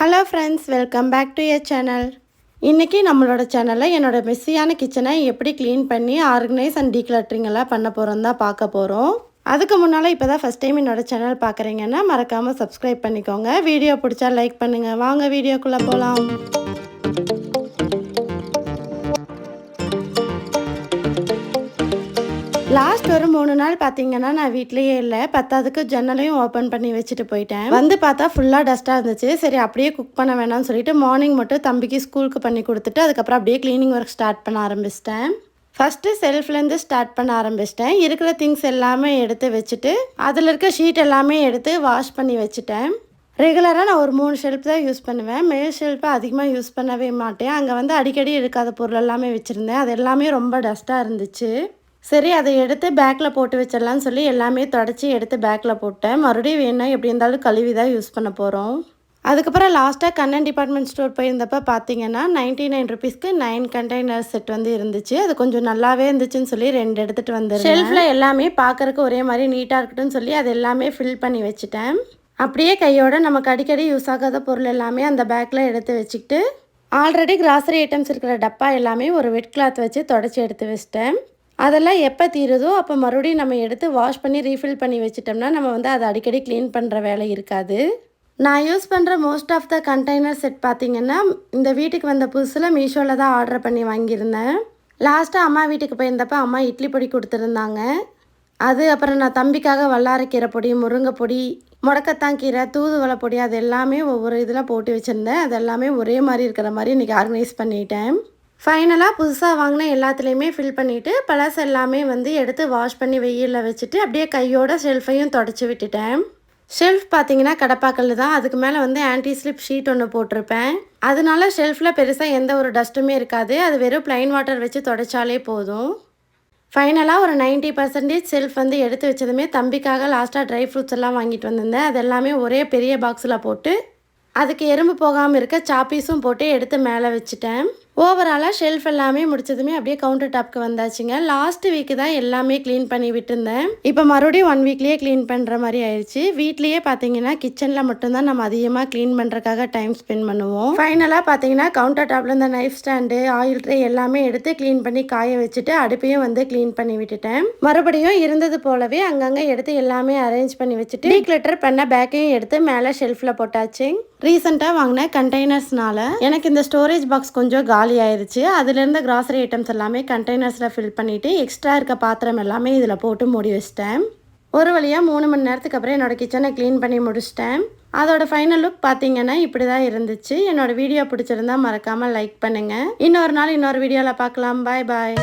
Hello friends, welcome back to your channel. இன்றைக்கி நம்மளோட சேனலில் என்னோடய மெஸ்ஸியான கிச்சனை எப்படி க்ளீன் பண்ணி ஆர்கனைஸ் அண்ட் டீக்ளட்டரிங் எல்லாம் பண்ண போகிறோம் தான் பார்க்க போகிறோம். அதுக்கு முன்னால் இப்போ தான் ஃபஸ்ட் டைம் என்னோடய சேனல் பார்க்குறீங்கன்னா மறக்காமல் சப்ஸ்கிரைப் பண்ணிக்கோங்க. வீடியோ பிடிச்சா லைக் பண்ணுங்கள். வாங்க வீடியோக்குள்ளே போகலாம். லாஸ்ட் ஒரு 3 நாள் பார்த்தீங்கன்னா நான் வீட்லேயே இல்லை. பத்தாவதுக்கு ஜன்னலையும் ஓப்பன் பண்ணி வச்சுட்டு போயிட்டேன். வந்து பார்த்தா ஃபுல்லாக டஸ்ட்டாக இருந்துச்சு. சரி அப்படியே குக் பண்ண வேணாம்னு சொல்லிட்டு மார்னிங் மட்டும் தம்பிக்கு ஸ்கூலுக்கு பண்ணி கொடுத்துட்டு அதுக்கப்புறம் அப்படியே க்ளீனிங் ஒர்க் ஸ்டார்ட் பண்ண ஆரம்பிச்சிட்டேன். ஃபஸ்ட்டு செல்ஃப்லேருந்து ஸ்டார்ட் பண்ண ஆரம்பிச்சிட்டேன். இருக்கிற திங்ஸ் எல்லாமே எடுத்து வச்சுட்டு அதில் இருக்க ஷீட் எல்லாமே எடுத்து வாஷ் பண்ணி வச்சுட்டேன். ரெகுலராக நான் ஒரு 3 ஷெல்ஃப் தான் யூஸ் பண்ணுவேன். மேல் ஷெல்ஃபை அதிகமாக யூஸ் பண்ணவே மாட்டேன். அங்கே வந்து அடிக்கடி இருக்காத பொருள் எல்லாமே வச்சுருந்தேன். அது எல்லாமே ரொம்ப டஸ்ட்டாக இருந்துச்சு. சரி, அதை எடுத்து பேக்கில் போட்டு வச்சிடலான்னு சொல்லி எல்லாமே தொடச்சி எடுத்து பேக்கில் போட்டேன். மறுபடியும் வேணும் எப்படி இருந்தாலும் கழுவி தான் யூஸ் பண்ண போகிறோம். அதுக்கப்புறம் லாஸ்ட்டாக கண்ணன் டிபார்ட்மெண்ட் ஸ்டோர் போயிருந்தப்போ பார்த்தீங்கன்னா 99 ருபீஸ்க்கு 9 கண்டெய்னர் செட் வந்து இருந்துச்சு. அது கொஞ்சம் நல்லாவே இருந்துச்சுன்னு சொல்லி 2 எடுத்துகிட்டு வந்துருந்தேன். ஷெல்ஃபில் எல்லாமே பார்க்குறக்கு ஒரே மாதிரி நீட்டாக இருக்கட்டும்னு சொல்லி அது எல்லாமே ஃபில் பண்ணி வச்சுட்டேன். அப்படியே கையோட நமக்கு அடிக்கடி யூஸ் ஆகாத பொருள் எல்லாமே அந்த பேக்கில் எடுத்து வச்சுக்கிட்டு ஆல்ரெடி கிராசரி ஐட்டம்ஸ் இருக்கிற டப்பா எல்லாமே ஒரு வெட் கிளாத் வச்சு தொடச்சி எடுத்து வச்சிட்டேன். அதெல்லாம் எப்போ தீருதோ அப்போ மறுபடியும் நம்ம எடுத்து வாஷ் பண்ணி ரீஃபில் பண்ணி வச்சிட்டோம்னா நம்ம வந்து அதை அடிக்கடி க்ளீன் பண்ணுற வேலை இருக்காது. நான் யூஸ் பண்ணுற most of the container set பார்த்திங்கன்னா இந்த வீட்டுக்கு வந்த புதுசில் மீஷோவில் தான் ஆர்டர் பண்ணி வாங்கியிருந்தேன். லாஸ்ட்டாக அம்மா வீட்டுக்கு போயிருந்தப்போ அம்மா இட்லி பொடி கொடுத்துருந்தாங்க. அது அப்புறம் நான் தம்பிக்காக வல்லாரைக்கீரை பொடி, முருங்கை பொடி, முடக்கத்தான் கீரை, தூதுவளை பொடி அது எல்லாமே ஒவ்வொரு இதில் போட்டு வச்சுருந்தேன். அது எல்லாமே ஒரே மாதிரி இருக்கிற மாதிரி இன்றைக்கி ஆர்கனைஸ் பண்ணிட்டேன். ஃபைனலாக புதுசாக வாங்கின எல்லாத்துலேயுமே ஃபில் பண்ணிவிட்டு பழசு எல்லாமே வந்து எடுத்து வாஷ் பண்ணி வெயிலில் வச்சுட்டு அப்படியே கையோட ஷெல்ஃபையும் தொடச்சி விட்டுட்டேன். ஷெல்ஃப் பார்த்தீங்கன்னா கடப்பாக்கல் தான். அதுக்கு மேலே வந்து ஆன்டி ஸ்லிப் ஷீட் ஒன்று போட்டிருப்பேன். அதனால ஷெல்ஃபில் பெருசாக எந்த ஒரு டஸ்ட்டுமே இருக்காது. அது வெறும் ப்ளைன் வாட்டர் வச்சு தொடச்சாலே போதும். ஃபைனலாக ஒரு 90% ஷெல்ஃப் வந்து எடுத்து வச்சதுமே தம்பிக்காக லாஸ்ட்டாக ட்ரை ஃப்ரூட்ஸ் எல்லாம் வாங்கிட்டு வந்திருந்தேன். அது எல்லாமே ஒரே பெரிய பாக்ஸில் போட்டு அதுக்கு எறும்பு போகாமல் இருக்க சாப்பீஸும் போட்டு எடுத்து மேலே வச்சுட்டேன். ஓவராலாக ஷெல்ஃப் எல்லாமே முடிச்சதுமே அப்படியே கவுண்டர் டாப்க்கு வந்தாச்சுங்க. லாஸ்ட் வீக்கு தான் எல்லாமே க்ளீன் பண்ணி விட்டுருந்தேன். இப்போ மறுபடியும் 1 வீக்லேயே க்ளீன் பண்ணுற மாதிரி ஆயிடுச்சு. வீட்லேயே பார்த்தீங்கன்னா கிச்சனில் மட்டும்தான் நம்ம அதிகமாக க்ளீன் பண்ணுறதுக்காக டைம் ஸ்பெண்ட் பண்ணுவோம். ஃபைனலாக பார்த்தீங்கன்னா கவுண்டர் டாப்பில் இந்த நைஃப் ஸ்டாண்டு, ஆயில் ட்ரே எல்லாமே எடுத்து க்ளீன் பண்ணி காய வச்சுட்டு அடுப்பையும் வந்து க்ளீன் பண்ணி விட்டுட்டேன். மறுபடியும் இருந்தது போலவே அங்கங்கே எடுத்து எல்லாமே அரேஞ்ச் பண்ணி வச்சுட்டு டீக்ளட்டர் பண்ண பேக்கையும் எடுத்து மேலே ஷெல்ஃபில் போட்டாச்சு. ரீசெண்டாக வாங்கின கண்டெய்னர்ஸ்னால எனக்கு இந்த ஸ்டோரேஜ் பாக்ஸ் கொஞ்சம் காலி ஆயிடுச்சு. அதுலேருந்து கிராசரி ஐட்டம்ஸ் எல்லாமே கண்டெய்னர்ஸில் ஃபில் பண்ணிவிட்டு எக்ஸ்ட்ரா இருக்க பாத்திரம் எல்லாமே இதில் போட்டு மூடி வச்சிட்டேன். ஒரு வழியாக 3 மணி நேரத்துக்கு அப்புறம் என்னோடய கிச்சனை க்ளீன் பண்ணி முடிச்சிட்டேன். அதோட ஃபைனல் லுக் பார்த்தீங்கன்னா இப்படி தான் இருந்துச்சு. என்னோடய வீடியோ பிடிச்சிருந்தா மறக்காமல் லைக் பண்ணுங்கள். இன்னொரு நாள் இன்னொரு வீடியோவில் பார்க்கலாம். பாய் பாய்.